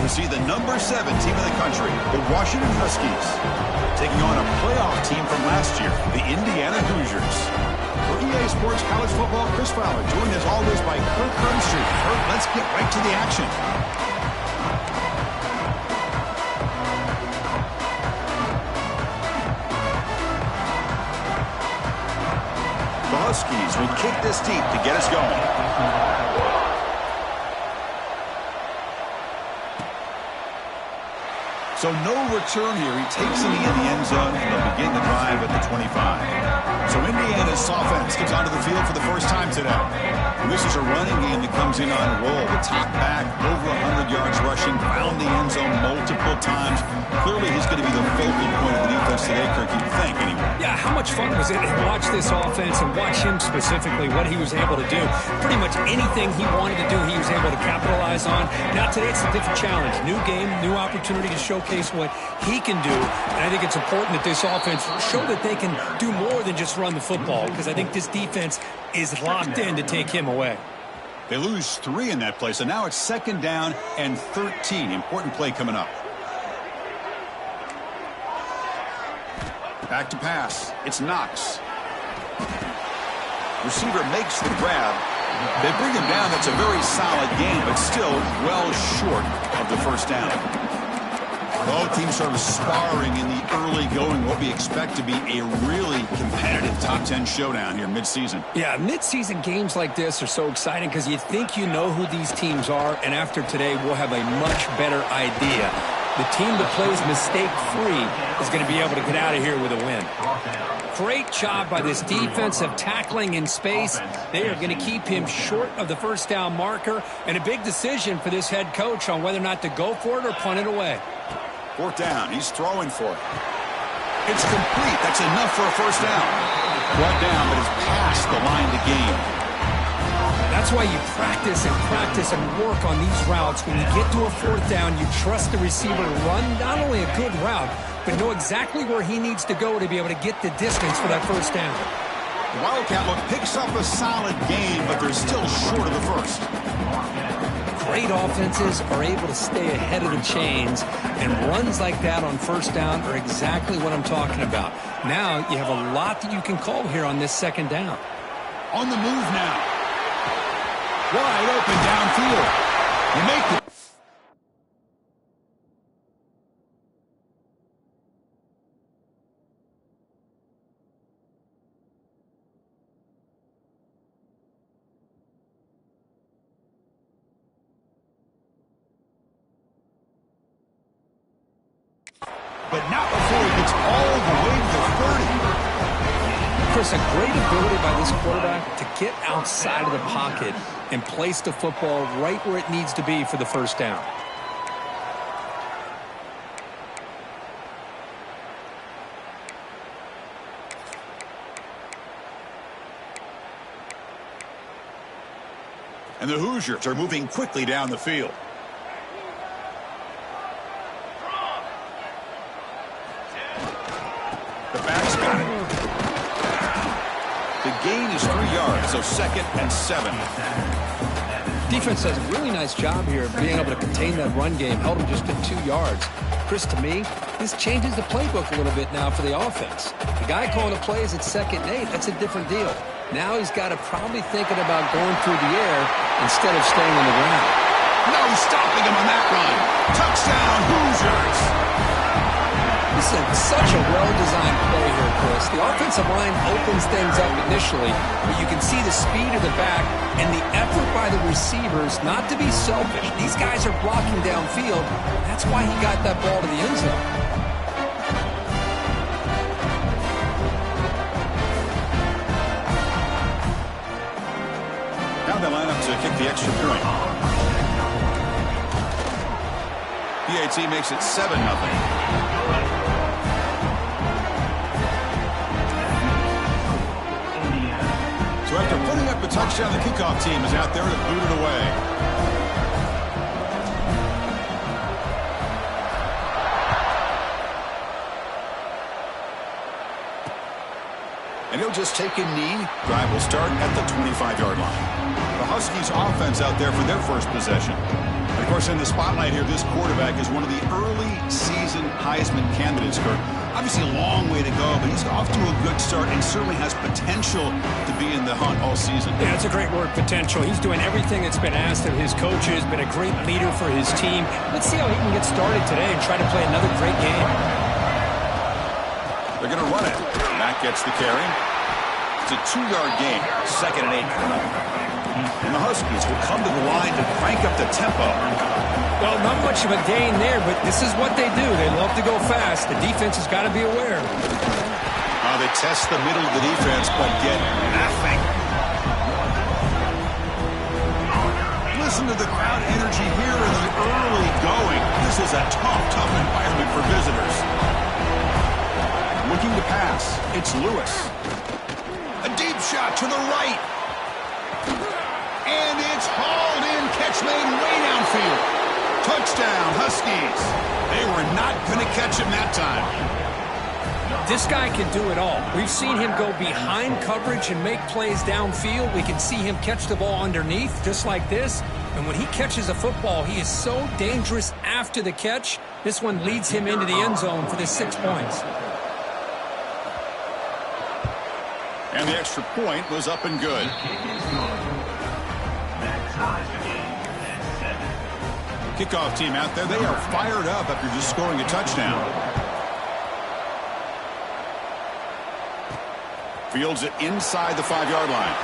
see the #7 team in the country, the Washington Huskies, taking on a playoff team from last year, the Indiana Hoosiers. For EA Sports College Football, Chris Fowler, joined as always by Kirk Herbstreit. Kirk, let's get right to the action. The Huskies will kick this deep to get us going. So no return here. He takes it in the end zone, and they'll begin the drive at the 25. So Indiana's offense comes onto the field for the first time today. And this is a running game that comes in on a roll. The top back, over 100 yards rushing, found the end zone multiple times. Clearly he's going to be the focal point of the defense today, Kirk, you'd think, anyway. Yeah, how much fun was it to watch this offense and watch him specifically, what he was able to do. Pretty much anything he wanted to do, he was able to capitalize on. Now today it's a different challenge. New game, new opportunity to showcase what he can do. And I think it's important that this offense show that they can do more than just run the football, because I think this defense is locked in to take him away. They lose 3 in that play, so now it's 2nd down and 13. Important play coming up. Back to pass. It's Knox. Receiver makes the grab. They bring him down. That's a very solid game, but still well short of the first down. Both teams sort of sparring in the early going, what we expect to be a really competitive top 10 showdown here mid-season. Yeah, mid-season games like this are so exciting because you think you know who these teams are, and after today we'll have a much better idea. The team that plays mistake-free is going to be able to get out of here with a win. Great job by this defensive tackling in space. They are going to keep him short of the first down marker, and a big decision for this head coach on whether or not to go for it or punt it away. 4th down. He's throwing for it. It's complete. That's enough for a first down. Brought down, but it's past the line to gain. That's why you practice and work on these routes. When you get to a 4th down, you trust the receiver to run not only a good route, but know exactly where he needs to go to be able to get the distance for that first down. The Wildcat look picks up a solid game, but they're still short of the first. Great offenses are able to stay ahead of the chains, and runs like that on first down are exactly what I'm talking about. Now you have a lot that you can call here on this 2nd down. On the move now. Wide open downfield. They make the... But not before he gets all the way to the 30. Chris, a great ability by this quarterback to get outside of the pocket and place the football right where it needs to be for the first down. And the Hoosiers are moving quickly down the field. The back's got it. The gain is 3 yards, so 2nd and 7. Defense does a really nice job here of being able to contain that run game, held them just at 2 yards. Chris, to me, this changes the playbook a little bit now for the offense. The guy calling the plays at 2nd and 8, that's a different deal. Now he's got to probably thinking about going through the air instead of staying on the ground. No stopping him on that run. Touchdown, Hoosiers. This is such a well-designed play here, Chris. The offensive line opens things up initially, but you can see the speed of the back and the effort by the receivers not to be selfish. These guys are blocking downfield. That's why he got that ball to the end zone. Now they line up to kick the extra point. PAT makes it 7-0. So after putting up a touchdown, the kickoff team is out there to boot it away. And he'll just take a knee. Drive will start at the 25-yard line. The Huskies offense out there for their first possession. Of course, in the spotlight here, this quarterback is one of the early season Heisman candidates, Kirk. Obviously a long way to go, but he's off to a good start and certainly has potential to be in the hunt all season. Yeah, that's a great word, potential. He's doing everything that's been asked of his coaches, been a great leader for his team. Let's see how he can get started today and try to play another great game. They're going to run it. Matt gets the carry. It's a 2-yard gain, 2nd and 8. And the Huskies will come to the line to crank up the tempo. Well, not much of a gain there, but this is what they do. They love to go fast. The defense has got to be aware. They test the middle of the defense, but get nothing. Listen to the crowd energy here in the early going. This is a tough environment for visitors. Looking to pass. It's Lewis. A deep shot to the right. And it's hauled in. Catch made way downfield. Touchdown, Huskies. They were not going to catch him that time. This guy can do it all. We've seen him go behind coverage and make plays downfield. We can see him catch the ball underneath just like this. And when he catches a football, he is so dangerous after the catch. This one leads him into the end zone for the 6 points. And the extra point was up and good. Kickoff team out there. They are fired up after just scoring a touchdown. Fields it inside the 5-yard line.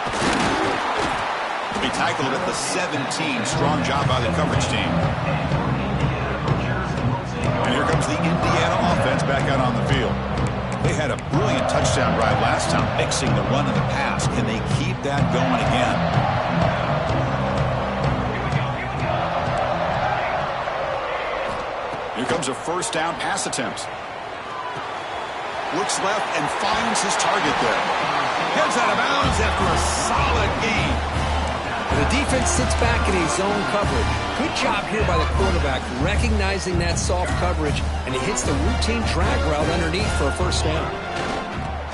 He tackled at the 17. Strong job by the coverage team. And here comes the Indiana offense back out on the field. They had a brilliant touchdown drive last time, mixing the run and the pass. Can they keep that going again? Here comes a first down pass attempt. Looks left and finds his target there. Heads out of bounds after a solid gain. The defense sits back in a zone coverage. Good job here by the quarterback recognizing that soft coverage, and he hits the routine drag route underneath for a first down.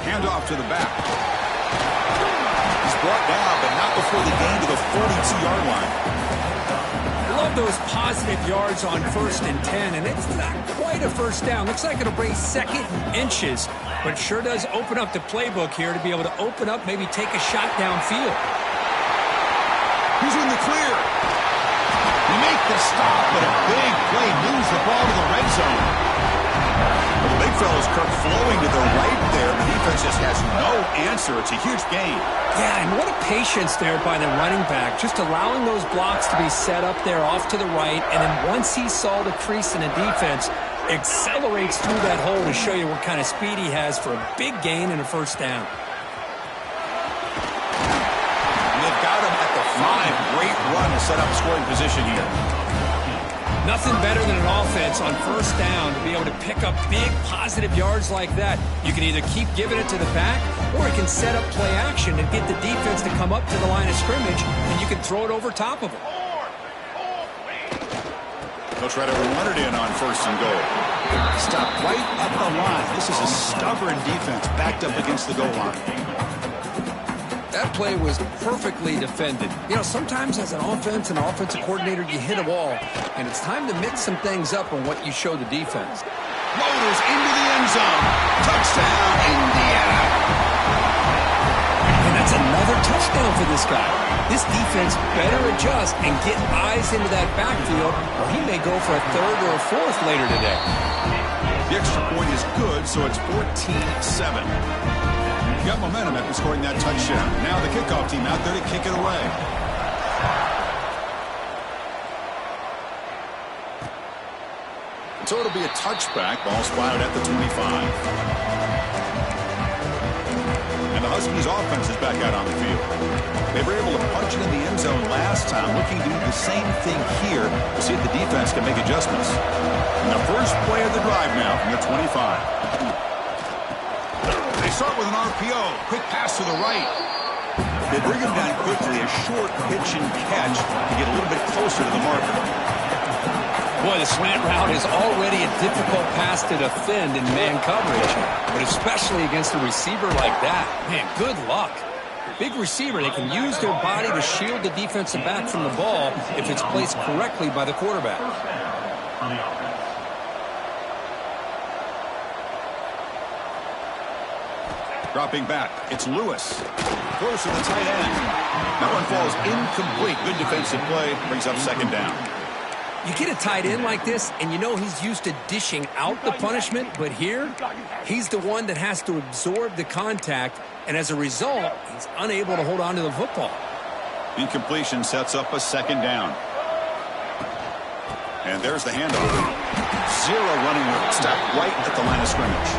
Handoff to the back. He's brought down, but not before the gain to the 42-yard line. Love those positive yards on 1st and 10, and it's not quite a first down. Looks like it'll bring 2nd and inches, but it sure does open up the playbook here to be able to open up, maybe take a shot downfield. He's in the clear. They make the stop, but a big play moves the ball to the red zone. Well, the big fella's Kirk flowing to the right there. The defense just has no answer. It's a huge gain. Yeah, and what a patience there by the running back, just allowing those blocks to be set up there off to the right, and then once he saw the crease in the defense, accelerates through that hole to show you what kind of speed he has for a big gain and a first down. And they've got him at the 5. Great run to set up scoring position here. Nothing better than an offense on first down to be able to pick up big positive yards like that. You can either keep giving it to the back, or it can set up play action and get the defense to come up to the line of scrimmage, and you can throw it over top of them. They'll try to run it in on 1st and goal. Stop right at the line. This is a stubborn defense backed up against the goal line. That play was perfectly defended. You know, sometimes as an offensive coordinator, you hit a wall, and it's time to mix some things up on what you show the defense. Loaders into the end zone. Touchdown, Indiana. And that's another touchdown for this guy. This defense better adjust and get eyes into that backfield, or he may go for a 3rd or a 4th later today. The extra point is good, so it's 14-7. Got momentum after scoring that touchdown. Now the kickoff team out there to kick it away. So it'll be a touchback. Ball spotted at the 25. And the Huskies offense is back out on the field. They were able to punch it in the end zone last time, looking to do the same thing here to see if the defense can make adjustments. And the first play of the drive now from the 25. They start with an RPO. Quick pass to the right. They bring him down quickly. A short pitch and catch to get a little bit closer to the marker. Boy, the slant route is already a difficult pass to defend in man coverage, but especially against a receiver like that. Man, good luck. Big receiver, they can use their body to shield the defensive back from the ball if it's placed correctly by the quarterback. Dropping back, it's Lewis. Close to the tight end. That one falls incomplete. Good defensive play, brings up second down. You get a tight end like this, and you know he's used to dishing out the punishment, but here, he's the one that has to absorb the contact, and as a result, he's unable to hold on to the football. Incompletion sets up a second down. And there's the handoff. Zero running room, stopped right at the line of scrimmage.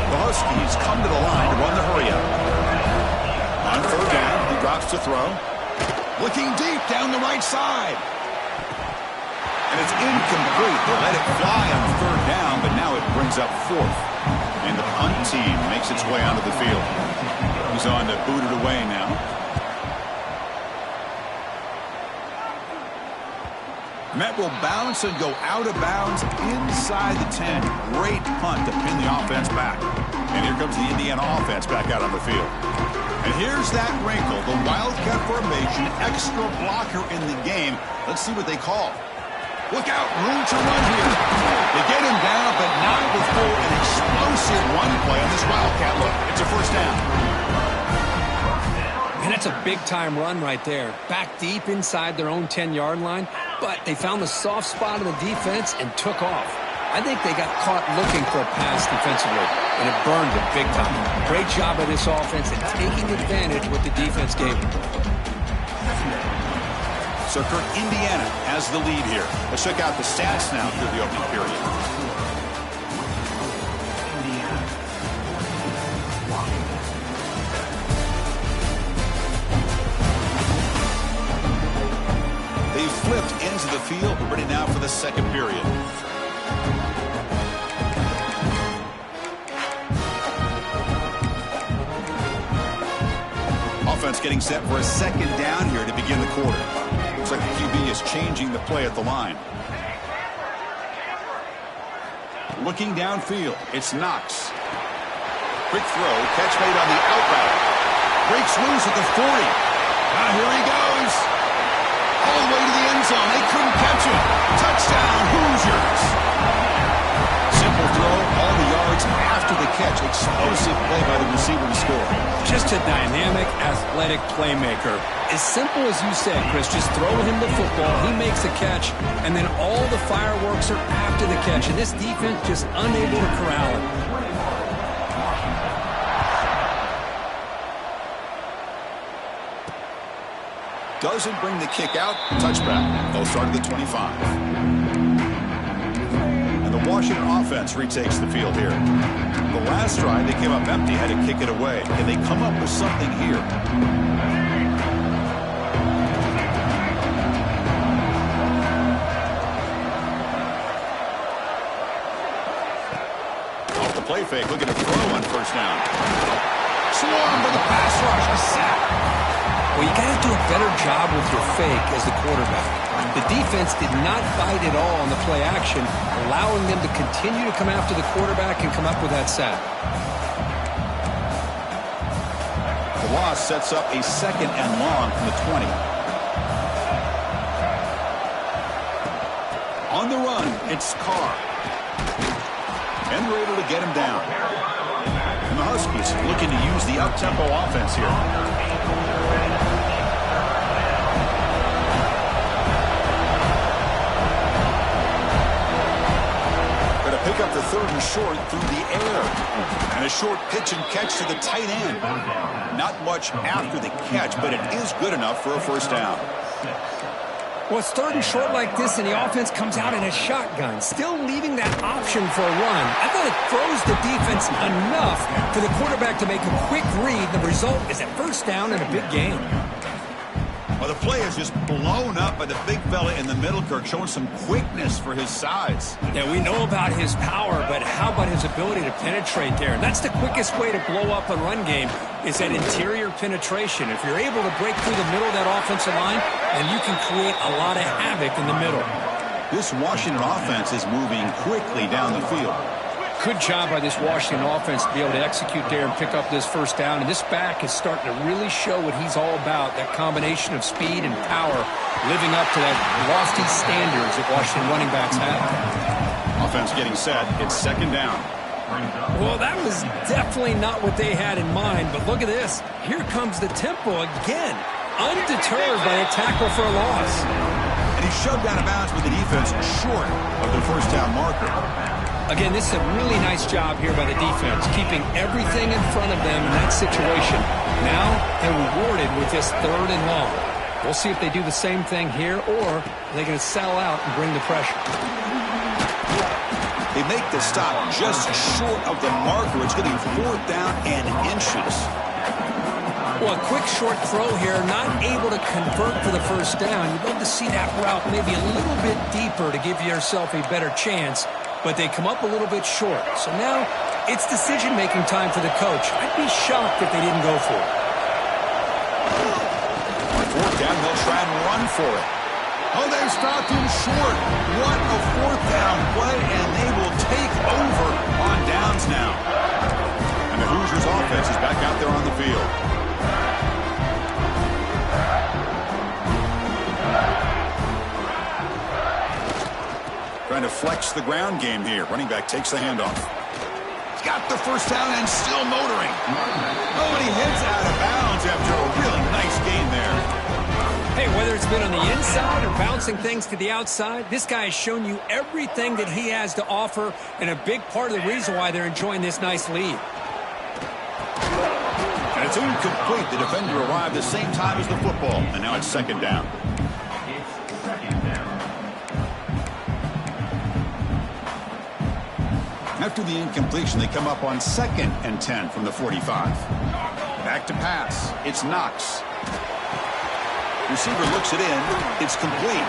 The Huskies come to the line to run the hurry-up. On third down, he drops to throw. Looking deep down the right side. And it's incomplete. They let it fly on third down, but now it brings up fourth. And the punt team makes its way onto the field. He's on to boot it away now. Met will bounce and go out of bounds inside the 10. Great punt to pin the offense back. And here comes the Indiana offense back out on the field. And here's that wrinkle, the Wildcat formation, extra blocker in the game. Let's see what they call. Look out, room to run here. They get him down, but not before an explosive run play on this Wildcat look. It's a first down. And that's a big-time run right there. Back deep inside their own 10-yard line, but they found the soft spot in the defense and took off. I think they got caught looking for a pass defensively, and it burned them big time. Great job of this offense and taking advantage of what the defense gave them. So Kirk, Indiana has the lead here. Let's check out the stats now through the opening period. They flipped into the field. We're ready now for the second period. Offense getting set for a second down here to begin the quarter. Looks like the QB is changing the play at the line. Looking downfield, it's Knox. Quick throw, catch made on the out route. Breaks loose at the 40. Now here he goes. All the way to the end zone. They couldn't catch him. Touchdown, Hoosiers. Simple throw, all the yards after the catch. Explosive play by the receiver to score. Just a dynamic, athletic playmaker. As simple as you said, Chris, just throw him the football, he makes a catch, and then all the fireworks are after the catch, and this defense just unable to corral it. Doesn't bring the kick out. Touchback. They'll start at the 25. And the Washington offense retakes the field here. The last drive, they came up empty, had to kick it away. Can they come up with something here? Off the play fake, looking to throw on first down. Swarmed by the pass rush, a sack. Well, you got to do a better job with your fake as the quarterback. The defense did not bite at all on the play action, allowing them to continue to come after the quarterback and come up with that sack. The loss sets up a second and long from the 20. On the run, it's Carr. And they're able to get him down. And the Huskies looking to use the up-tempo offense here. Pick up the third and short through the air. And a short pitch and catch to the tight end. Not much after the catch, but it is good enough for a first down. Well, it's third and short like this, and the offense comes out in a shotgun, still leaving that option for a run. I thought it throws the defense enough for the quarterback to make a quick read. The result is a first down and a big gain. Well, the play is just blown up by the big fella in the middle, Kirk, showing some quickness for his size. Yeah, we know about his power, but how about his ability to penetrate there? And that's the quickest way to blow up a run game is that interior penetration. If you're able to break through the middle of that offensive line, then you can create a lot of havoc in the middle. This Washington offense is moving quickly down the field. Good job by this Washington offense to be able to execute there and pick up this first down. And this back is starting to really show what he's all about, that combination of speed and power, living up to that lofty standards that Washington running backs have. Offense getting set. It's second down. Well, that was definitely not what they had in mind, but look at this. Here comes the tempo again, undeterred by a tackle for a loss. And he's shoved out of bounds with the defense short of the first down marker. Again, this is a really nice job here by the defense, keeping everything in front of them in that situation. Now they're rewarded with this 3rd and long. We'll see if they do the same thing here, or are they going to sell out and bring the pressure. They make the stop just short of the marker. It's getting 4th down and inches. Well, a quick short throw here, not able to convert for the first down. You'd love to see that route maybe a little bit deeper to give yourself a better chance, but they come up a little bit short. So now it's decision-making time for the coach. I'd be shocked if they didn't go for it. On 4th down, they'll try and run for it. Oh, they've stopped him short. What a 4th down play, and they will take over on downs now. And the Hoosiers offense is back out there on the field. Trying to flex the ground game here. Running back takes the handoff. He's got the first down and still motoring. Oh, and he heads out of bounds after a really nice game there. Hey, whether it's been on the inside or bouncing things to the outside, this guy has shown you everything that he has to offer, and a big part of the reason why they're enjoying this nice lead. And it's incomplete. The defender arrived the same time as the football, and now it's second down. After the incompletion, they come up on 2nd and 10 from the 45. Back to pass. It's Knox. Receiver looks it in. It's complete.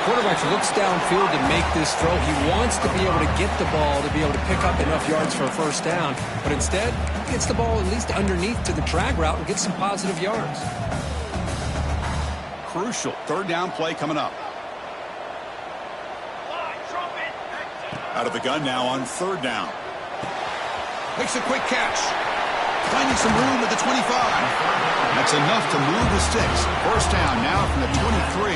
Quarterback looks downfield to make this throw. He wants to be able to get the ball to be able to pick up enough yards for a first down, but instead he gets the ball at least underneath to the drag route and gets some positive yards. Crucial 3rd down play coming up. Out of the gun now on 3rd down. Makes a quick catch. Finding some room at the 25. That's enough to move the sticks. First down now from the 23.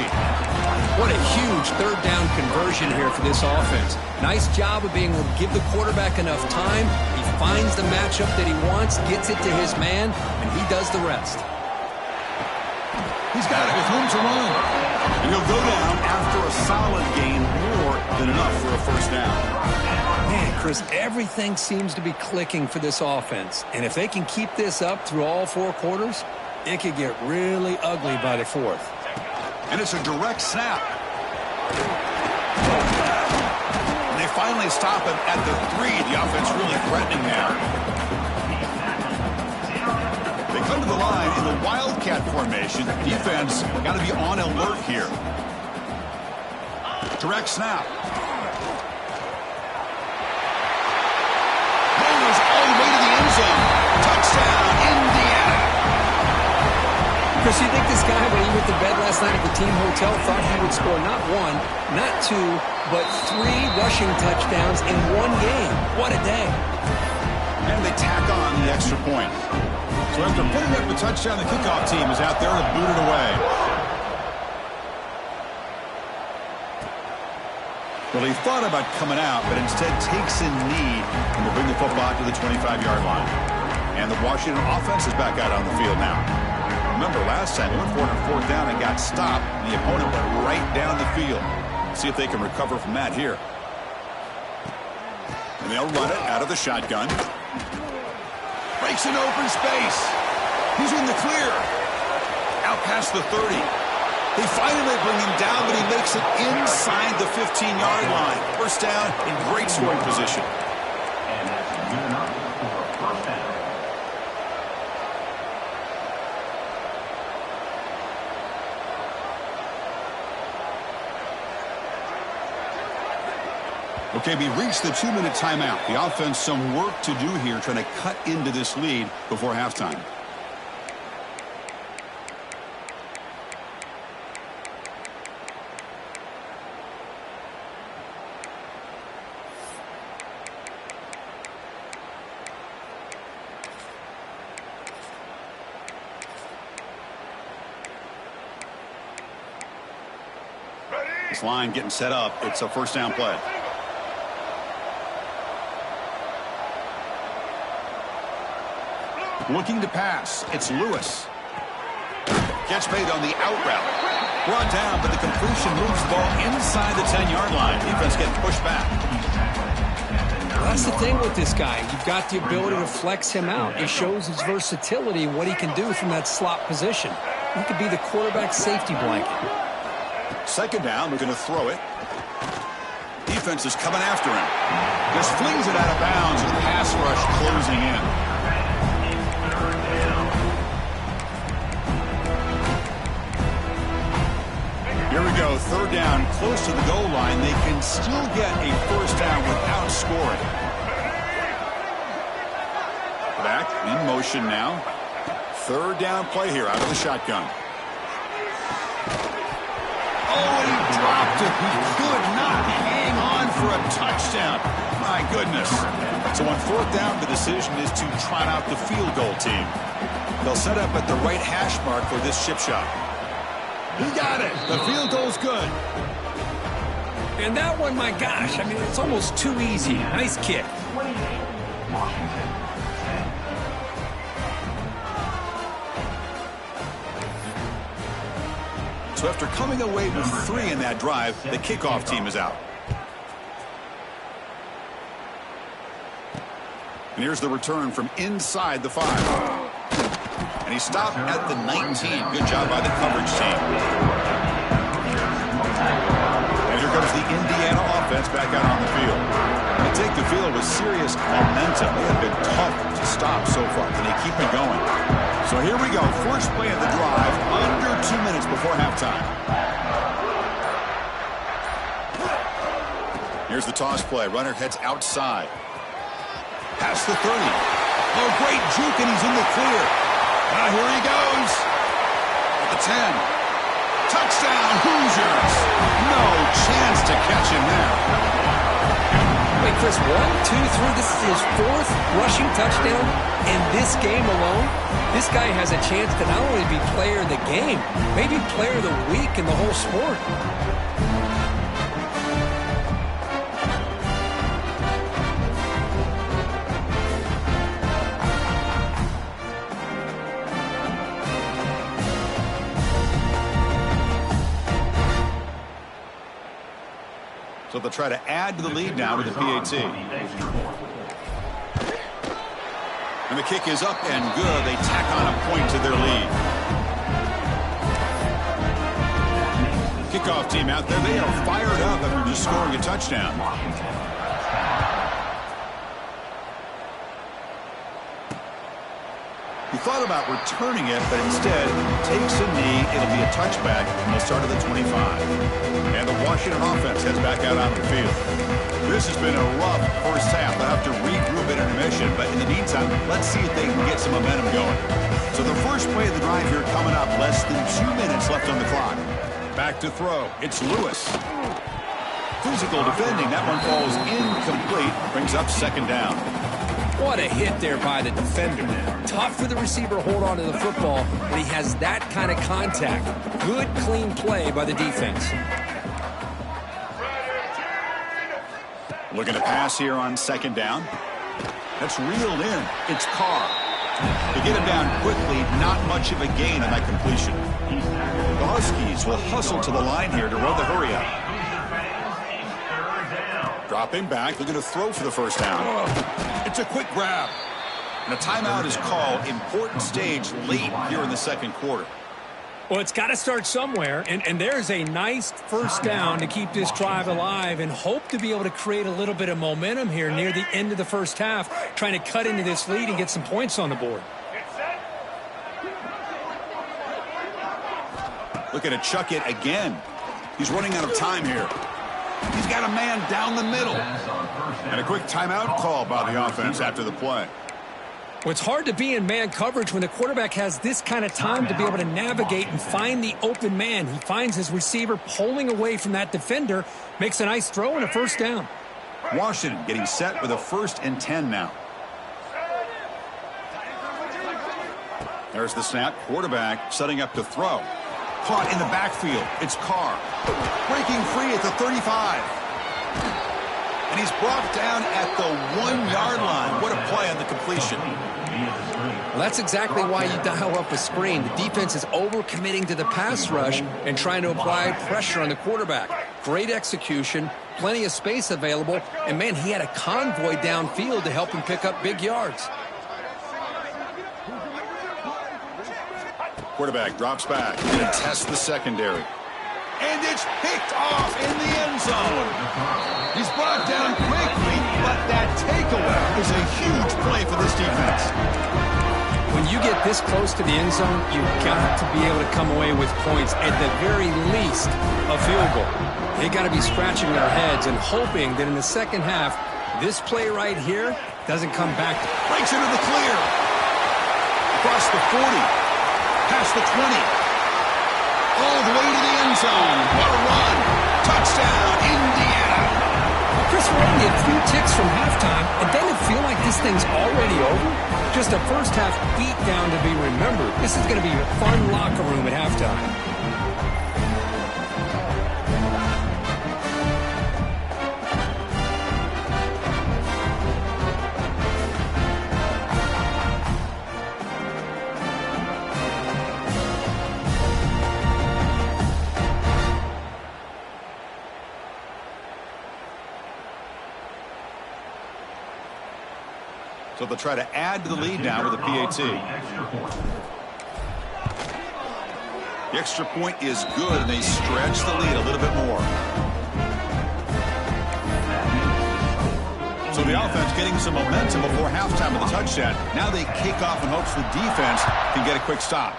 What a huge 3rd down conversion here for this offense. Nice job of being able to give the quarterback enough time. He finds the matchup that he wants, gets it to his man, and he does the rest. He's got it with room to run. And he'll go down after a solid gain, more than enough for a first down. Man, Chris, everything seems to be clicking for this offense. And if they can keep this up through all 4 quarters, it could get really ugly by the 4th. And it's a direct snap. And they finally stop him at the 3. The offense really threatening now. They come to the line in the Wildcat formation. Defense got to be on alert here. Direct snap. Rolls all the way to the end zone. Touchdown, Indiana. Chris, you think this guy, when he went to bed last night at the team hotel, thought he would score not 1, not 2, but 3 rushing touchdowns in 1 game? What a day. And they tack on the extra point. So after putting up a touchdown, the kickoff team is out there to boot it away. Well, he thought about coming out, but instead takes a knee and will bring the football to the 25-yard line. And the Washington offense is back out on the field now. Remember, last time they went for it on 4th down and got stopped. The opponent went right down the field. See if they can recover from that here. And they'll run it out of the shotgun. Breaks into open space. He's in the clear. Out past the 30. They finally bring him down, but he makes it inside the 15-yard line. First down in great scoring position. And that's good enough for a first down. Okay, we reached the 2-minute timeout. The offense some work to do here, trying to cut into this lead before halftime. This line getting set up. It's a first down play. Looking to pass. It's Lewis. Gets made on the out route. Brought down, but the completion moves the ball inside the 10-yard line. Defense getting pushed back. That's the thing with this guy. You've got the ability to flex him out. It shows his versatility and what he can do from that slot position. He could be the quarterback safety blanket. Second down, we're going to throw it. Defense is coming after him. Just flings it out of bounds, and the pass rush closing in. Here we go, third down, close to the goal line. They can still get a first down without scoring. Back in motion now. Third down play here out of the shotgun. Oh, he dropped it. He could not hang on for a touchdown. My goodness. So on fourth down, the decision is to trot out the field goal team. They'll set up at the right hash mark for this chip shot. He got it. The field goal's good. And that one, my gosh, I mean, it's almost too easy. Nice kick. So after coming away with 3 in that drive, the kickoff team is out. And here's the return from inside the 5. And he stopped at the 19. Good job by the coverage team. And here comes the Indiana offense back out on the field. They take the field with serious momentum. They have been tough to stop so far. Can they keep it going? So here we go. First play of the drive. Under 2 minutes before halftime. Here's the toss play. Runner heads outside. Past the 30. Oh, great juke, and he's in the clear. Now here he goes. At the 10. Touchdown, Hoosiers. No chance to catch him there. Wait, Chris, 1, 2, 3. This is his 4th rushing touchdown in this game alone. This guy has a chance to not only be player of the game, maybe player of the week in the whole sport. So they'll try to add to the lead now with the PAT. And the kick is up and good. They tack on a point to their lead. Kickoff team out there. They are fired up after just scoring a touchdown. He thought about returning it, but instead takes a knee. It'll be a touchback, and they'll start at the 25. And the Washington offense heads back out on the field. This has been a rough first half. They'll have to regroup at intermission, but in the meantime, let's see if they can get some momentum going. So the first play of the drive here coming up, less than 2 minutes left on the clock. Back to throw. It's Lewis. Physical defending. That one falls incomplete. Brings up second down. What a hit there by the defender. Tough for the receiver to hold on to the football when he has that kind of contact. Good, clean play by the defense. Looking to pass here on second down. That's reeled in. It's Carr. To get him down quickly, not much of a gain on that completion. The Huskies will hustle to the line here to run the hurry up. Dropping back, looking to throw for the first down. It's a quick grab. And a timeout is called. Important stage late here in the second quarter. Well, it's got to start somewhere, and there's a nice first down to keep this drive alive and hope to be able to create a little bit of momentum here near the end of the first half, trying to cut into this lead and get some points on the board. Looking to chuck it again. He's running out of time here. He's got a man down the middle. And a quick timeout call by the offense after the play. Well, it's hard to be in man coverage when the quarterback has this kind of time to be able to navigate and find the open man. He finds his receiver pulling away from that defender, makes a nice throw and a first down. Washington getting set with a 1st and 10 now. There's the snap. Quarterback setting up to throw. Caught in the backfield. It's Carr. Breaking free at the 35. And he's brought down at the 1-yard line. What a play on the completion. Well, that's exactly why you dial up a screen. The defense is overcommitting to the pass rush and trying to apply pressure on the quarterback. Great execution, plenty of space available, and man, he had a convoy downfield to help him pick up big yards. Quarterback drops back and tests the secondary. And it's picked off in the end zone. He's brought down quickly, but that takeaway is a huge play for this defense. When you get this close to the end zone, you've got to be able to come away with points, at the very least, a field goal. They got to be scratching their heads and hoping that in the second half, this play right here doesn't come back. Breaks into the clear. Across the 40. Past the 20. All the way to the end zone. What a run. Touchdown, Indiana. Chris, we're only a few ticks from halftime, and doesn't it feel like this thing's already over? Just a first-half beatdown to be remembered. This is going to be a fun locker room at halftime. So they'll try to add to the lead now with a PAT. The extra point is good, and they stretch the lead a little bit more. So the offense getting some momentum before halftime with a touchdown. Now they kick off in hopes the defense can get a quick stop.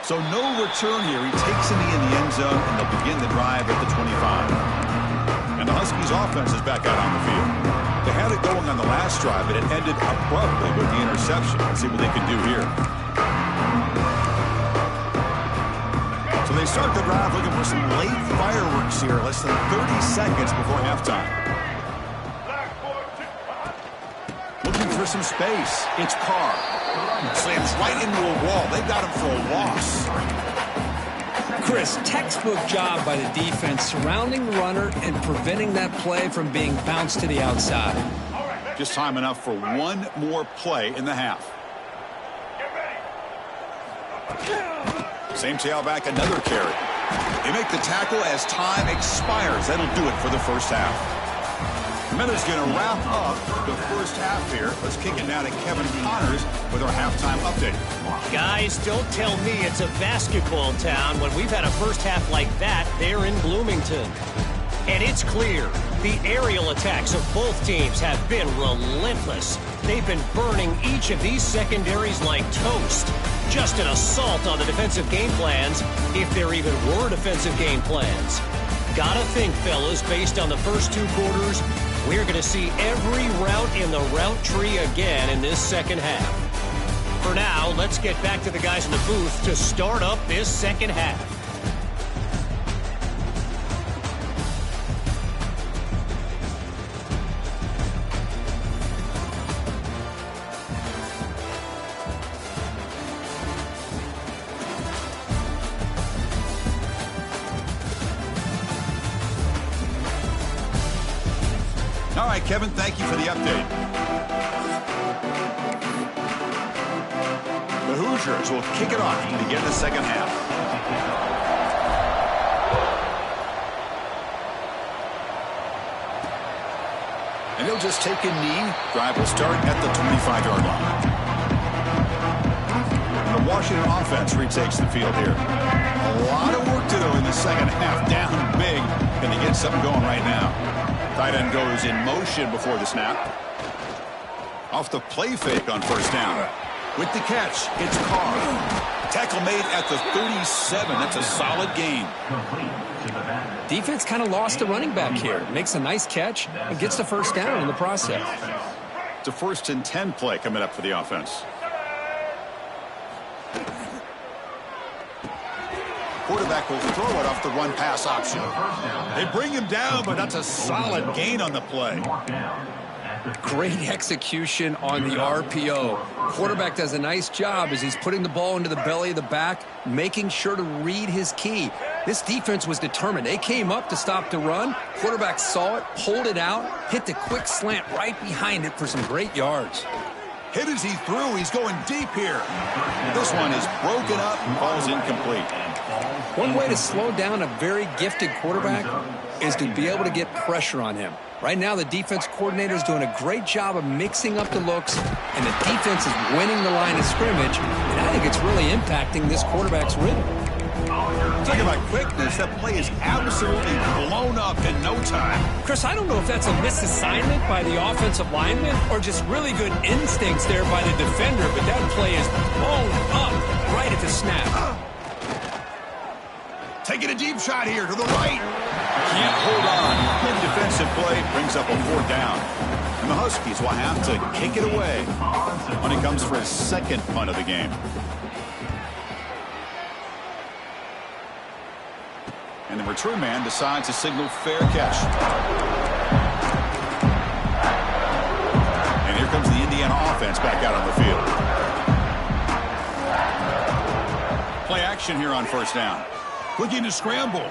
So no return here. He takes it in the end zone, and they'll begin the drive at the 25. And the Huskies offense is back out on the field. They had it going on the last drive, but it ended abruptly with the interception. Let's see what they can do here. So they start the drive looking for some late fireworks here, less than 30 seconds before halftime. Looking for some space. It's Carr. Slams right into a wall. They've got him for a loss. Chris, textbook job by the defense surrounding the runner and preventing that play from being bounced to the outside. Just time enough for one more play in the half. Same tailback, another carry. They make the tackle as time expires. That'll do it for the first half. Miller's going to wrap up the first half here. Let's kick it now to Kevin Connors with our halftime update. Guys, don't tell me it's a basketball town when we've had a first half like that there in Bloomington. And it's clear, the aerial attacks of both teams have been relentless. They've been burning each of these secondaries like toast. Just an assault on the defensive game plans, if there even were defensive game plans. Gotta think, fellas, based on the first two quarters, we're going to see every route in the route tree again in this second half. For now, let's get back to the guys in the booth to start up this second half. All right, Kevin, thank you for the update. The Hoosiers will kick it off to begin the second half. And he'll just take a knee. Drive will start at the 25-yard line. And the Washington offense retakes the field here. A lot of work to do in the second half. Down big. Can they get something going right now? Tight end goes in motion before the snap. Off the play fake on first down. With the catch, it's Carr. Tackle made at the 37. That's a solid gain. Defense kind of lost the running back here. Makes a nice catch and gets the first down in the process. It's a 1st and 10 play coming up for the offense. Quarterback will throw it off the run-pass option. They bring him down, but that's a solid gain on the play. Great execution on the RPO. Quarterback does a nice job as he's putting the ball into the belly of the back, making sure to read his key. This defense was determined. They came up to stop the run. Quarterback saw it, pulled it out, hit the quick slant right behind it for some great yards. Hit as he threw. He's going deep here. This one is broken up and falls incomplete. One way to slow down a very gifted quarterback is to be able to get pressure on him. Right now, the defense coordinator is doing a great job of mixing up the looks, and the defense is winning the line of scrimmage, and I think it's really impacting this quarterback's rhythm. Talk about quickness. That play is absolutely blown up in no time. Chris, I don't know if that's a misassignment by the offensive lineman or just really good instincts there by the defender, but that play is blown up right at the snap. Taking a deep shot here to the right. Can't hold on. Good defensive play brings up a 4th down. And the Huskies will have to kick it away when it comes for his second punt of the game. And the return man decides to signal fair catch. And here comes the Indiana offense back out on the field. Play action here on 1st down. Looking to scramble.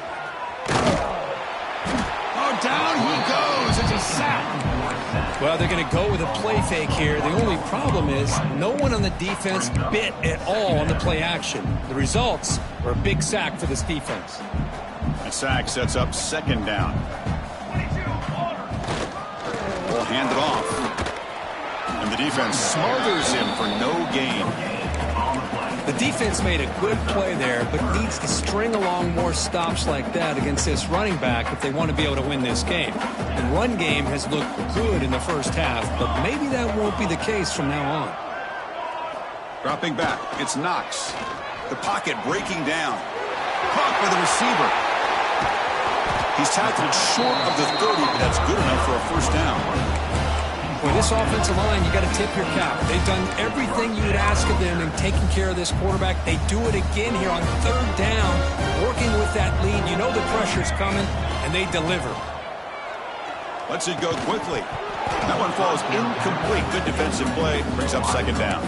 Oh, down he goes. It's a sack. Well, they're going to go with a play fake here. The only problem is no one on the defense bit at all on the play action. The results are a big sack for this defense. A sack sets up 2nd down. We'll hand it off. And the defense smothers him for no gain. The defense made a good play there, but needs to string along more stops like that against this running back if they want to be able to win this game. The run game has looked good in the first half, but maybe that won't be the case from now on. Dropping back, it's Knox. The pocket breaking down. Caught by the receiver. He's tackled short of the 30, but that's good enough for a 1st down. Boy, this offensive line, you got to tip your cap. They've done everything you would ask of them in taking care of this quarterback. They do it again here on 3rd down, working with that lead. You know the pressure's coming, and they deliver. Lets it go quickly. That one falls incomplete. Good defensive play. Brings up 2nd down.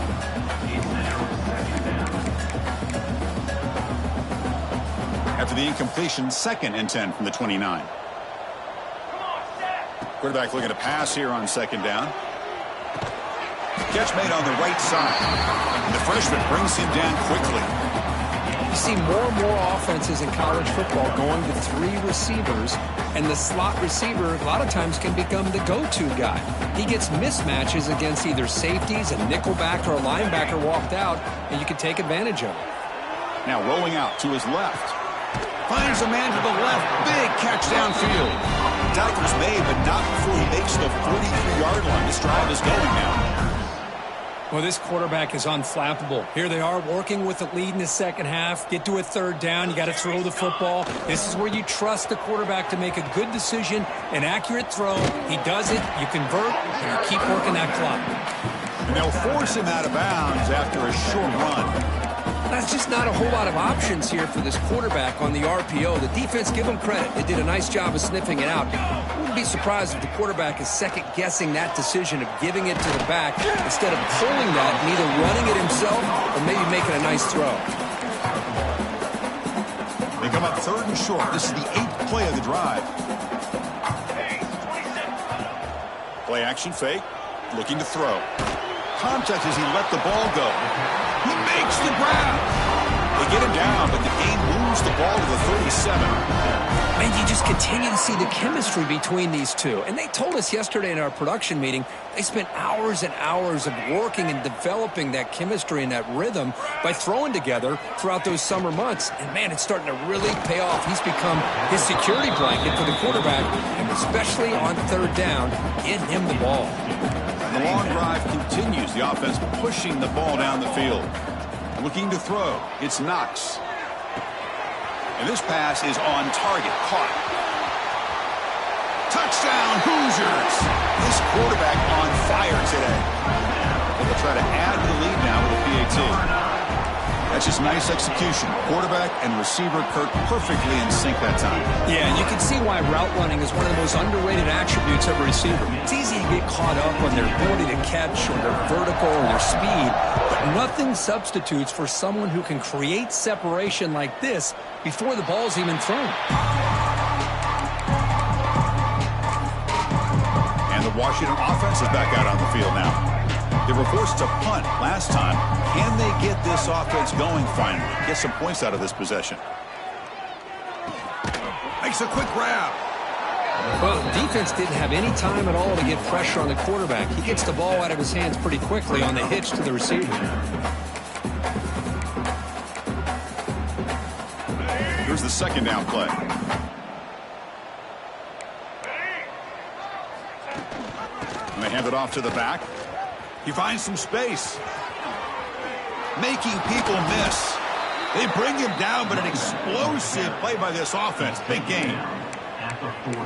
After the incompletion, 2nd and 10 from the 29. Quarterback looking to pass here on 2nd down. Catch made on the right side. And the freshman brings him down quickly. You see more and more offenses in college football going to 3 receivers, and the slot receiver a lot of times can become the go-to guy. He gets mismatches against either safeties, a nickelback, or a linebacker walked out, and you can take advantage of it. Now rolling out to his left. Finds a man to the left. Big catch downfield. Tackle's made, but not before he makes the 43-yard line. This drive is going now. Well, this quarterback is unflappable. Here they are working with the lead in the second half. Get to a 3rd down. You got to throw the football. This is where you trust the quarterback to make a good decision, an accurate throw. He does it. You convert, and you keep working that clock. And they'll force him out of bounds after a short run. That's just not a whole lot of options here for this quarterback on the RPO. The defense, give them credit. They did a nice job of sniffing it out. I wouldn't be surprised if the quarterback is second-guessing that decision of giving it to the back instead of pulling that and either running it himself or maybe making a nice throw. They come up 3rd and short. This is the 8th play of the drive. Play action fake. Looking to throw. Contact as he let the ball go. He makes the grab. They get him down, but the game moves the ball to the 37. And you just continue to see the chemistry between these two. And they told us yesterday in our production meeting, they spent hours and hours of working and developing that chemistry and that rhythm by throwing together throughout those summer months. And, man, it's starting to really pay off. He's become his security blanket for the quarterback, and especially on 3rd down, getting him the ball. The long drive continues. The offense pushing the ball down the field. Looking to throw. It's Knox. And this pass is on target. Caught. Touchdown, Hoosiers. This quarterback on fire today. And they'll try to add to the lead now with a PAT. That's just nice execution. Quarterback and receiver Kirk perfectly in sync that time. Yeah, you can see why route running is one of the most underrated attributes of a receiver. It's easy to get caught up on their ability to catch or their vertical or their speed, but nothing substitutes for someone who can create separation like this before the ball's even thrown. And the Washington offense is back out on the field now. They were forced to punt last time. Can they get this offense going finally? Get some points out of this possession. Makes a quick grab. Well, the defense didn't have any time at all to get pressure on the quarterback. He gets the ball out of his hands pretty quickly on the hitch to the receiver. Here's the second down play. And they hand it off to the back. He finds some space. Making people miss. They bring him down, but an explosive play by this offense. Big game.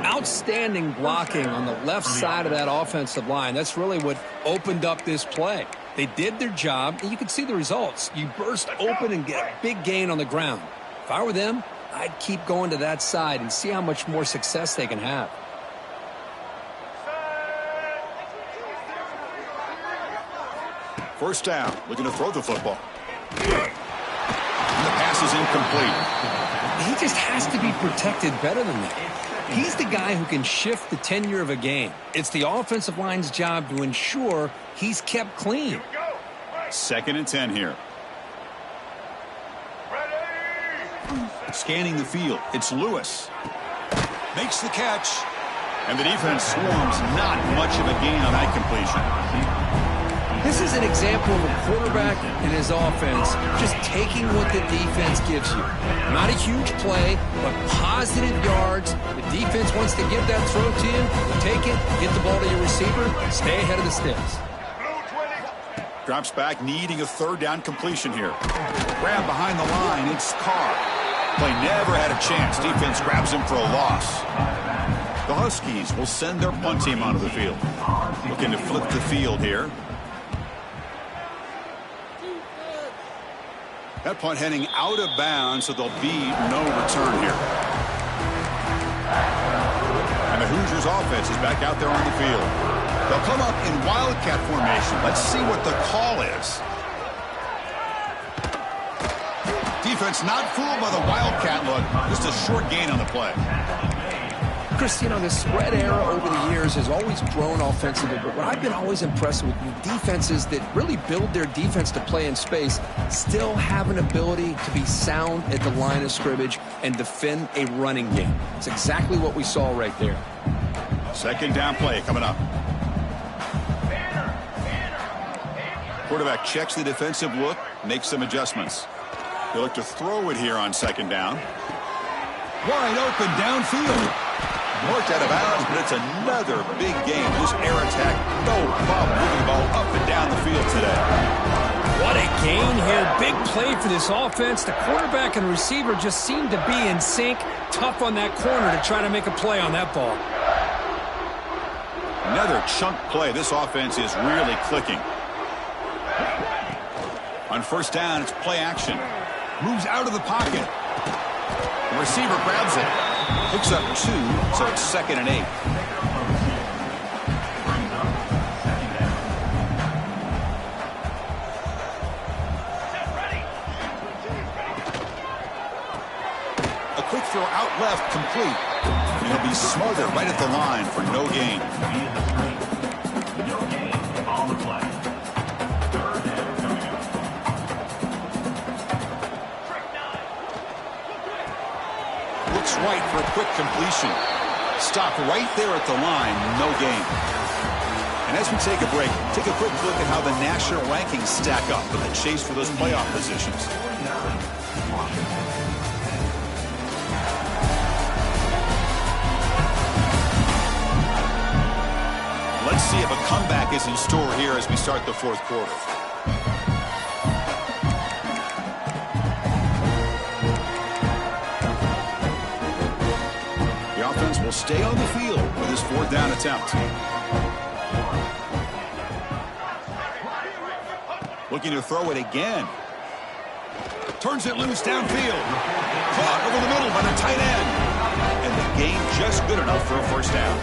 Outstanding blocking on the left side of that offensive line. That's really what opened up this play. They did their job, and you can see the results. You burst open and get a big gain on the ground. If I were them, I'd keep going to that side and see how much more success they can have. First down, looking to throw the football. And the pass is incomplete. He just has to be protected better than that. He's the guy who can shift the tenure of a game. It's the offensive line's job to ensure he's kept clean. 2nd and 10 here. Scanning the field, it's Lewis. Makes the catch. And the defense swarms, not much of a gain on that completion. This is an example of a quarterback and his offense just taking what the defense gives you. Not a huge play, but positive yards. The defense wants to give that throw to you. Take it, get the ball to your receiver, stay ahead of the sticks. Drops back, needing a 3rd down completion here. Grab behind the line, it's Carr. Play never had a chance. Defense grabs him for a loss. The Huskies will send their punt team onto the field. Looking to flip the field here. That punt heading out of bounds, so there'll be no return here. And the Hoosiers offense is back out there on the field. They'll come up in Wildcat formation. Let's see what the call is. Defense not fooled by the Wildcat look. Just a short gain on the play. Chris, you know, the spread era over the years has always grown offensively, but what I've been always impressed with defenses that really build their defense to play in space still have an ability to be sound at the line of scrimmage and defend a running game. It's exactly what we saw right there. 2nd down play coming up. Quarterback checks the defensive look, makes some adjustments. He'll look to throw it here on 2nd down. Wide open downfield. Marked out of bounds, but it's another big game. This air attack, no problem moving the ball up and down the field today. What a gain here. Big play for this offense. The quarterback and receiver just seem to be in sync. Tough on that corner to try to make a play on that ball. Another chunk play. This offense is really clicking. On 1st down, it's play action. Moves out of the pocket. The receiver grabs it. Picks up 2, so it's 2nd and 8. A quick throw out left, complete. And he'll be smothered right at the line for no gain. No gain on the play. 3rd down coming up. Looks right for a quick completion. Stopped right there at the line, no gain. And as we take a break, take a quick look at how the national rankings stack up in the chase for those playoff positions. Let's see if a comeback is in store here as we start the 4th quarter. The offense will stay on the field with his 4th down attempt. Looking to throw it again. Turns it loose downfield. Caught over the middle by the tight end. And the gain just good enough for a first down.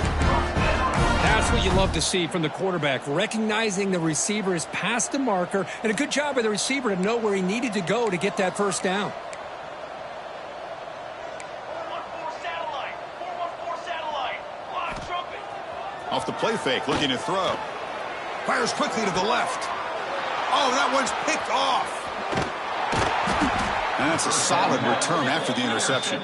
That's what you love to see from the quarterback, recognizing the receiver is past the marker, and a good job by the receiver to know where he needed to go to get that first down. 414 satellite. 414 satellite. Live trumpet. Off the play fake, looking to throw. Fires quickly to the left. Oh, that one's picked off. And that's a solid return after the interception.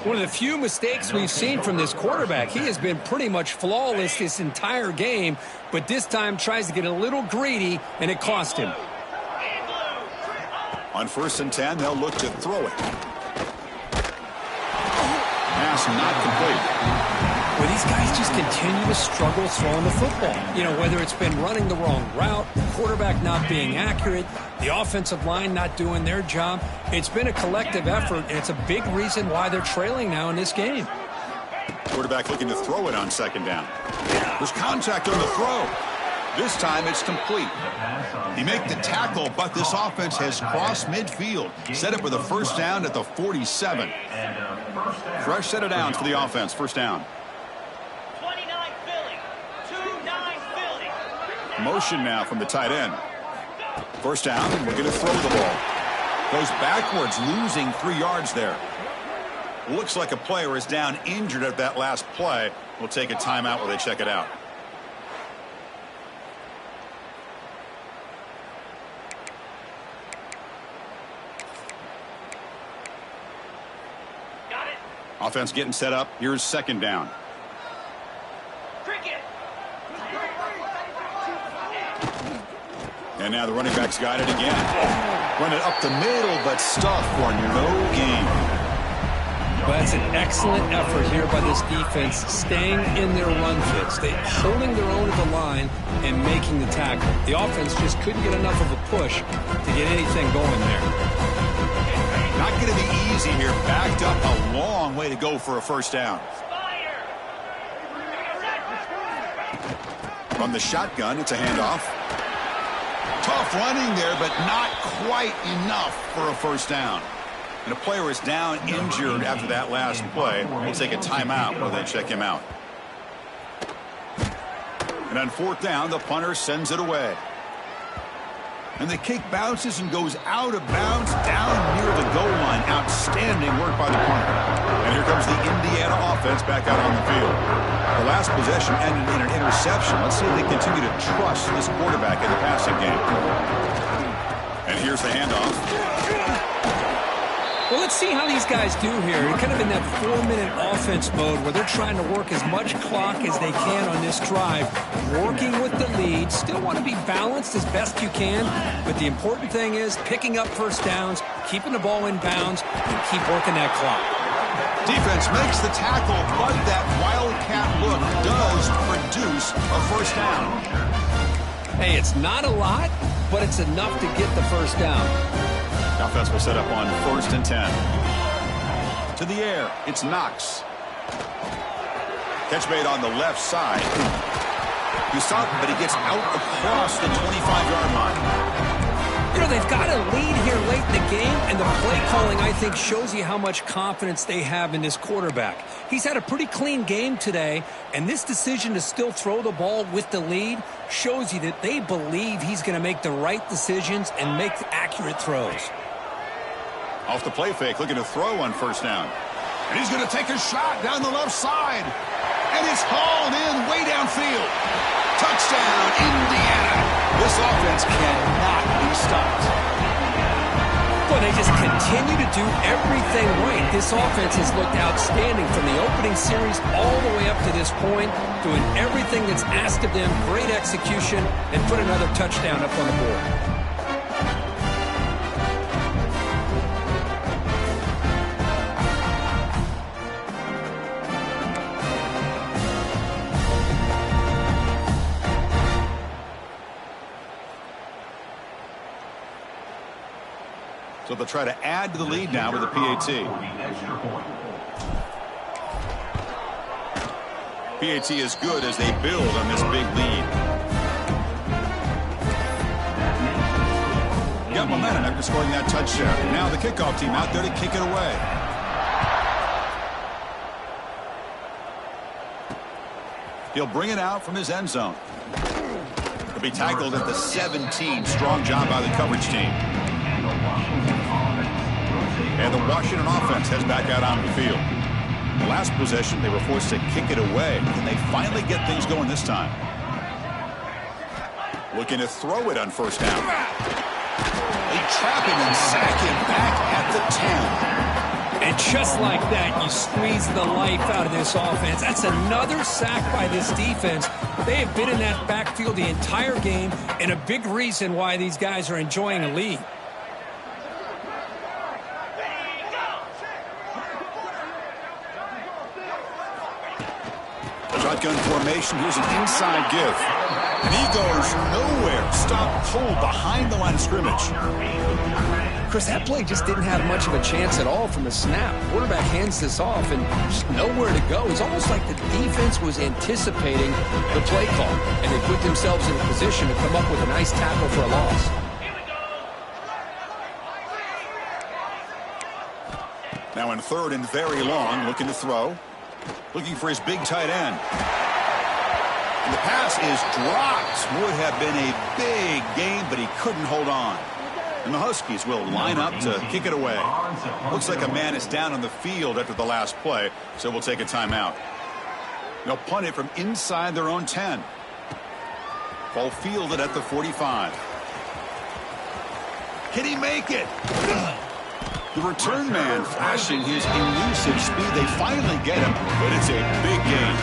One of the few mistakes we've seen from this quarterback. He has been pretty much flawless this entire game, but this time tries to get a little greedy, and it cost him. On 1st and 10, they'll look to throw it. Pass not complete. Well, these guys just continue to struggle throwing the football. You know, whether it's been running the wrong route, the quarterback not being accurate, the offensive line not doing their job. It's been a collective effort, and it's a big reason why they're trailing now in this game. Quarterback looking to throw it on 2nd down. There's contact on the throw. This time it's complete. He made the tackle, but this offense has crossed midfield. Set up with a first down at the 47. Fresh set of downs for the offense. First down. 29 Philly. 2-9 Philly. Motion now from the tight end. First down, and we're going to throw the ball. Goes backwards, losing 3 yards there. Looks like a player is down injured at that last play. We'll take a timeout while they check it out. Got it. Offense getting set up. Here's 2nd down. Cricket. And now the running back's got it again. Run it up the middle, but stuff for no gain. Well, that's an excellent effort here by this defense, staying in their run fits. They holding their own at the line and making the tackle. The offense just couldn't get enough of a push to get anything going there. Not going to be easy here. Backed up a long way to go for a first down. From the shotgun, it's a handoff. Tough running there, but not quite enough for a first down. And a player is down injured after that last play. We'll take a timeout while they check him out. And on 4th down, the punter sends it away. And the kick bounces and goes out of bounds down near the goal line. Outstanding work by the punter. And here comes the Indiana offense back out on the field. The last possession ended in an interception. Let's see if they continue to trust this quarterback in the passing game. And here's the handoff. Well, let's see how these guys do here. They're kind of in that 4-minute offense mode where they're trying to work as much clock as they can on this drive, working with the lead. Still want to be balanced as best you can, but the important thing is picking up first downs, keeping the ball in bounds, and keep working that clock. Defense makes the tackle, but that wildcat look does produce a first down. Hey, it's not a lot, but it's enough to get the first down. Offense will set up on 1st and 10. To the air, it's Knox. Catch made on the left side. He's stopped, but he gets out across the 25-yard line. You know, they've got a lead here late in the game, and the play calling, I think, shows you how much confidence they have in this quarterback. He's had a pretty clean game today, and this decision to still throw the ball with the lead shows you that they believe he's going to make the right decisions and make accurate throws. Off the play fake, looking to throw on 1st down. And he's going to take a shot down the left side. And it's hauled in way downfield. Touchdown, Indiana. This offense cannot be stopped. Well, they just continue to do everything right. This offense has looked outstanding from the opening series all the way up to this point, doing everything that's asked of them, great execution, and put another touchdown up on the board. So they'll try to add to the lead now with a PAT. PAT is good as they build on this big lead. Got momentum after scoring that touchdown. Now the kickoff team out there to kick it away. He'll bring it out from his end zone. He'll be tackled at the 17. Strong job by the coverage team. And the Washington offense heads back out on the field. The last possession, they were forced to kick it away. And they finally get things going this time. Looking to throw it on first down. They trap him and sack him back at the 10. And just like that, you squeeze the life out of this offense. That's another sack by this defense. They have been in that backfield the entire game, and a big reason why these guys are enjoying a lead. Shotgun formation. Here's an inside give. And he goes nowhere. Stop cold behind the line of scrimmage. Chris, that play just didn't have much of a chance at all from the snap. Quarterback hands this off and just nowhere to go. It's almost like the defense was anticipating the play call, and they put themselves in a position to come up with a nice tackle for a loss. Now in third and very long, looking to throw. Looking for his big tight end. And the pass is dropped. Would have been a big gain, but he couldn't hold on. And the Huskies will line up to kick it away. Looks like a man is down on the field after the last play, so we'll take a timeout. They'll punt it from inside their own 10. Ball fielded at the 45. Can he make it? The return man flashing his elusive speed. They finally get him, but it's a big gain.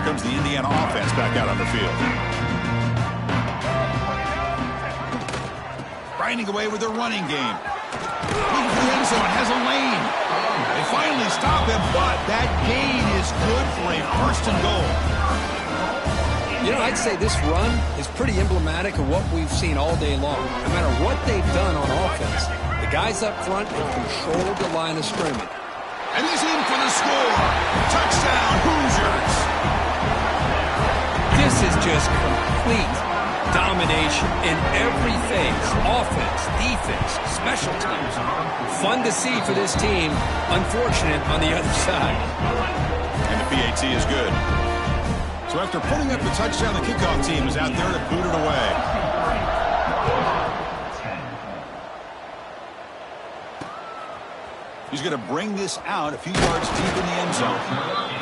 Comes the Indiana offense back out on the field. Grinding away with their running game. Looking for the end zone, has a lane. They finally stop him, but that gain is good for a first and goal. You know, I'd say this run is pretty emblematic of what we've seen all day long. No matter what they've done on offense, the guys up front have controlled the line of scrimmage. And he's in for the score. Touchdown, Hoosiers. This is just complete domination in every phase. Offense, defense, special teams. Fun to see for this team. Unfortunate on the other side. And the PAT is good. So after putting up the touchdown, the kickoff team is out there to boot it away. He's going to bring this out a few yards deep in the end zone.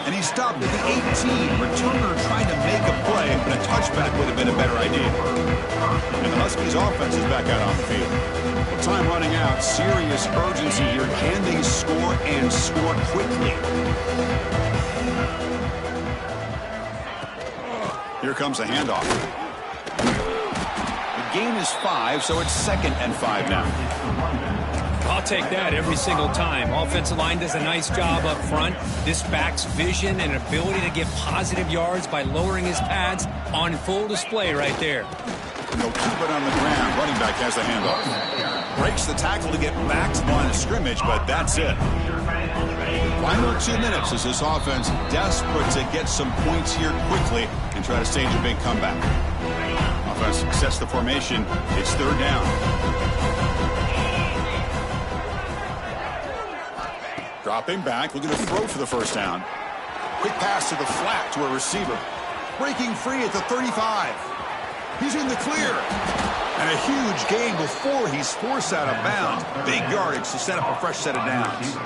And he stopped at the 18. Returner trying to make a play, but a touchback would have been a better idea. And the Huskies offense is back out on the field. With time running out, serious urgency here. Can they score and score quickly? Here comes a handoff. The gain is 5, so it's 2nd and 5 now. I'll take that every single time. Offensive line does a nice job up front. This back's vision and ability to get positive yards by lowering his pads on full display right there. They'll keep it on the ground. Running back has the handoff. Breaks the tackle to get back to the line of scrimmage, but that's it. Final 2 minutes as this offense desperate to get some points here quickly and try to stage a big comeback. Offense sets the formation. It's 3rd down. Dropping back, looking to throw for the first down. Quick pass to the flat to a receiver. Breaking free at the 35. He's in the clear. And a huge gain before he's forced out of bounds. Big yardage to set up a fresh set of downs.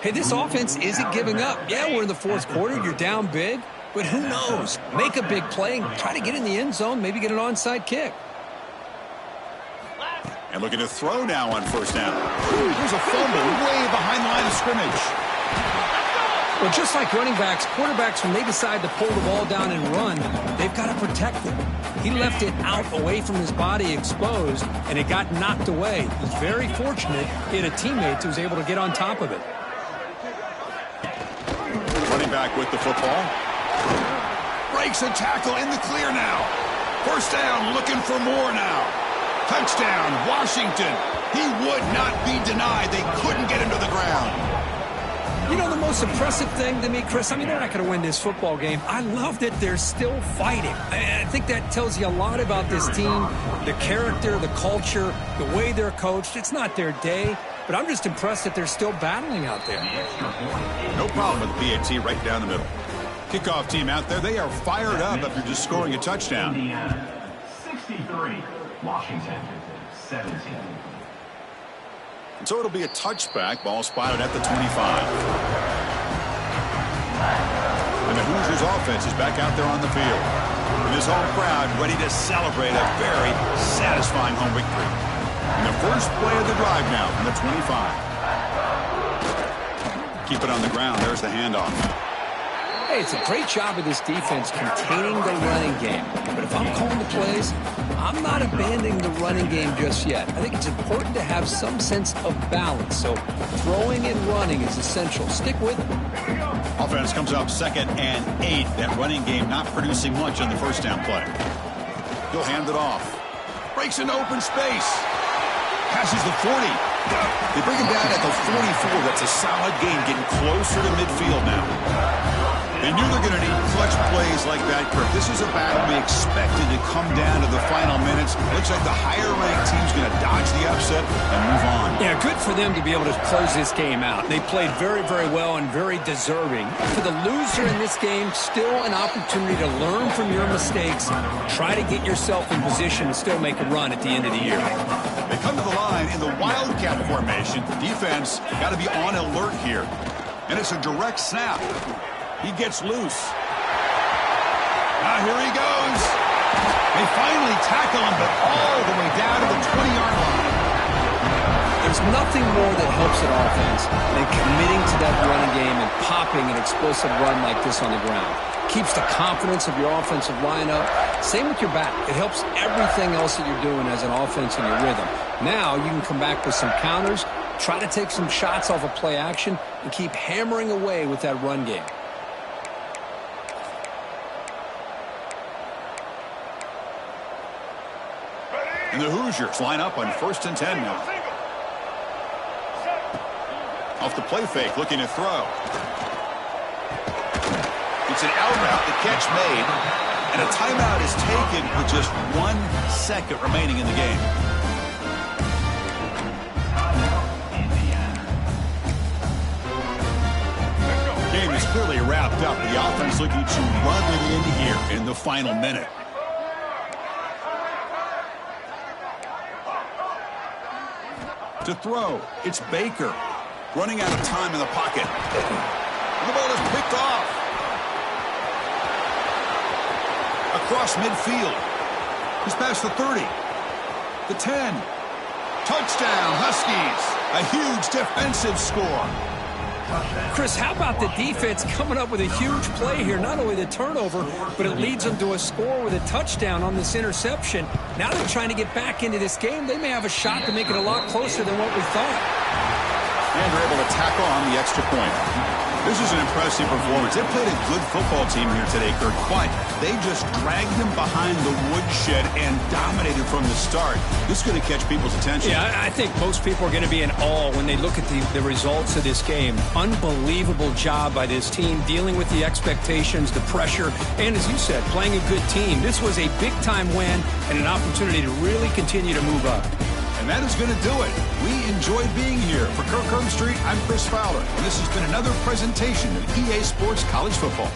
Hey, this offense isn't giving up. Yeah, we're in the 4th quarter. You're down big. But who knows? Make a big play and try to get in the end zone, maybe get an onside kick. And looking to throw now on first down. Ooh, there's a fumble way behind the line of scrimmage. Well, just like running backs, quarterbacks, when they decide to pull the ball down and run, they've got to protect it. He left it out away from his body exposed, and it got knocked away. He's very fortunate he had a teammate who was able to get on top of it. Running back with the football. Breaks a tackle in the clear now. First down, looking for more now. Touchdown, Washington. He would not be denied. They couldn't get him to the ground. You know, the most impressive thing to me, Chris, I mean, they're not going to win this football game. I love that they're still fighting. I think that tells you a lot about this team, the character, the culture, the way they're coached. It's not their day, but I'm just impressed that they're still battling out there. No problem with the PAT right down the middle. Kickoff team out there, they are fired up after just scoring a touchdown. Indiana 63, Washington 17. So it'll be a touchback. Ball spotted at the 25. And the Hoosiers offense is back out there on the field. And his home crowd ready to celebrate a very satisfying home victory. And the first play of the drive now from the 25. Keep it on the ground. There's the handoff. Hey, it's a great job of this defense containing the running game. But if I'm calling the plays, I'm not abandoning the running game just yet. I think it's important to have some sense of balance. So throwing and running is essential. Stick with it. Offense comes up 2nd and 8. That running game not producing much on the first down play. He'll hand it off. Breaks into open space. Passes the 40. They bring him down at the 44. That's a solid gain, getting closer to midfield now. They knew they're going to need clutch plays like that, Kirk. This is a battle we expected to come down to the final minutes. Looks like the higher-ranked team's going to dodge the upset and move on. Yeah, good for them to be able to close this game out. They played very, very well and very deserving. For the loser in this game, still an opportunity to learn from your mistakes. Try to get yourself in position to still make a run at the end of the year. They come to the line in the Wildcat formation. Defense got to be on alert here. And it's a direct snap. He gets loose. Now here he goes. They finally tackle him, but all the way down to the 20-yard line. There's nothing more that helps an offense than committing to that running game and popping an explosive run like this on the ground. Keeps the confidence of your offensive line up. Same with your back. It helps everything else that you're doing as an offense in your rhythm. Now you can come back with some counters, try to take some shots off of play action, and keep hammering away with that run game. And the Hoosiers line up on 1st and 10 now. Off the play fake, looking to throw. It's an out route, the catch made, and a timeout is taken with just 1 second remaining in the game. Game is clearly wrapped up. The offense looking to run it in here in the final minute. To throw, it's Baker. Running out of time in the pocket. And the ball is picked off. Across midfield. He's past the 30. The 10. Touchdown, Huskies. A huge defensive score. Chris, how about the defense coming up with a huge play here? Not only the turnover, but it leads them to a score with a touchdown on this interception. Now they're trying to get back into this game. They may have a shot to make it a lot closer than what we thought. And they're able to tackle on the extra point. This is an impressive performance. They played a good football team here today, Kirk, but they just dragged them behind the woodshed and dominated from the start. This is going to catch people's attention. Yeah, I think most people are going to be in awe when they look at the results of this game. Unbelievable job by this team, dealing with the expectations, the pressure, and as you said, playing a good team. This was a big-time win and an opportunity to really continue to move up. And that is going to do it. We enjoyed being here. For Kirk Street, I'm Chris Fowler, and this has been another presentation of EA Sports College Football.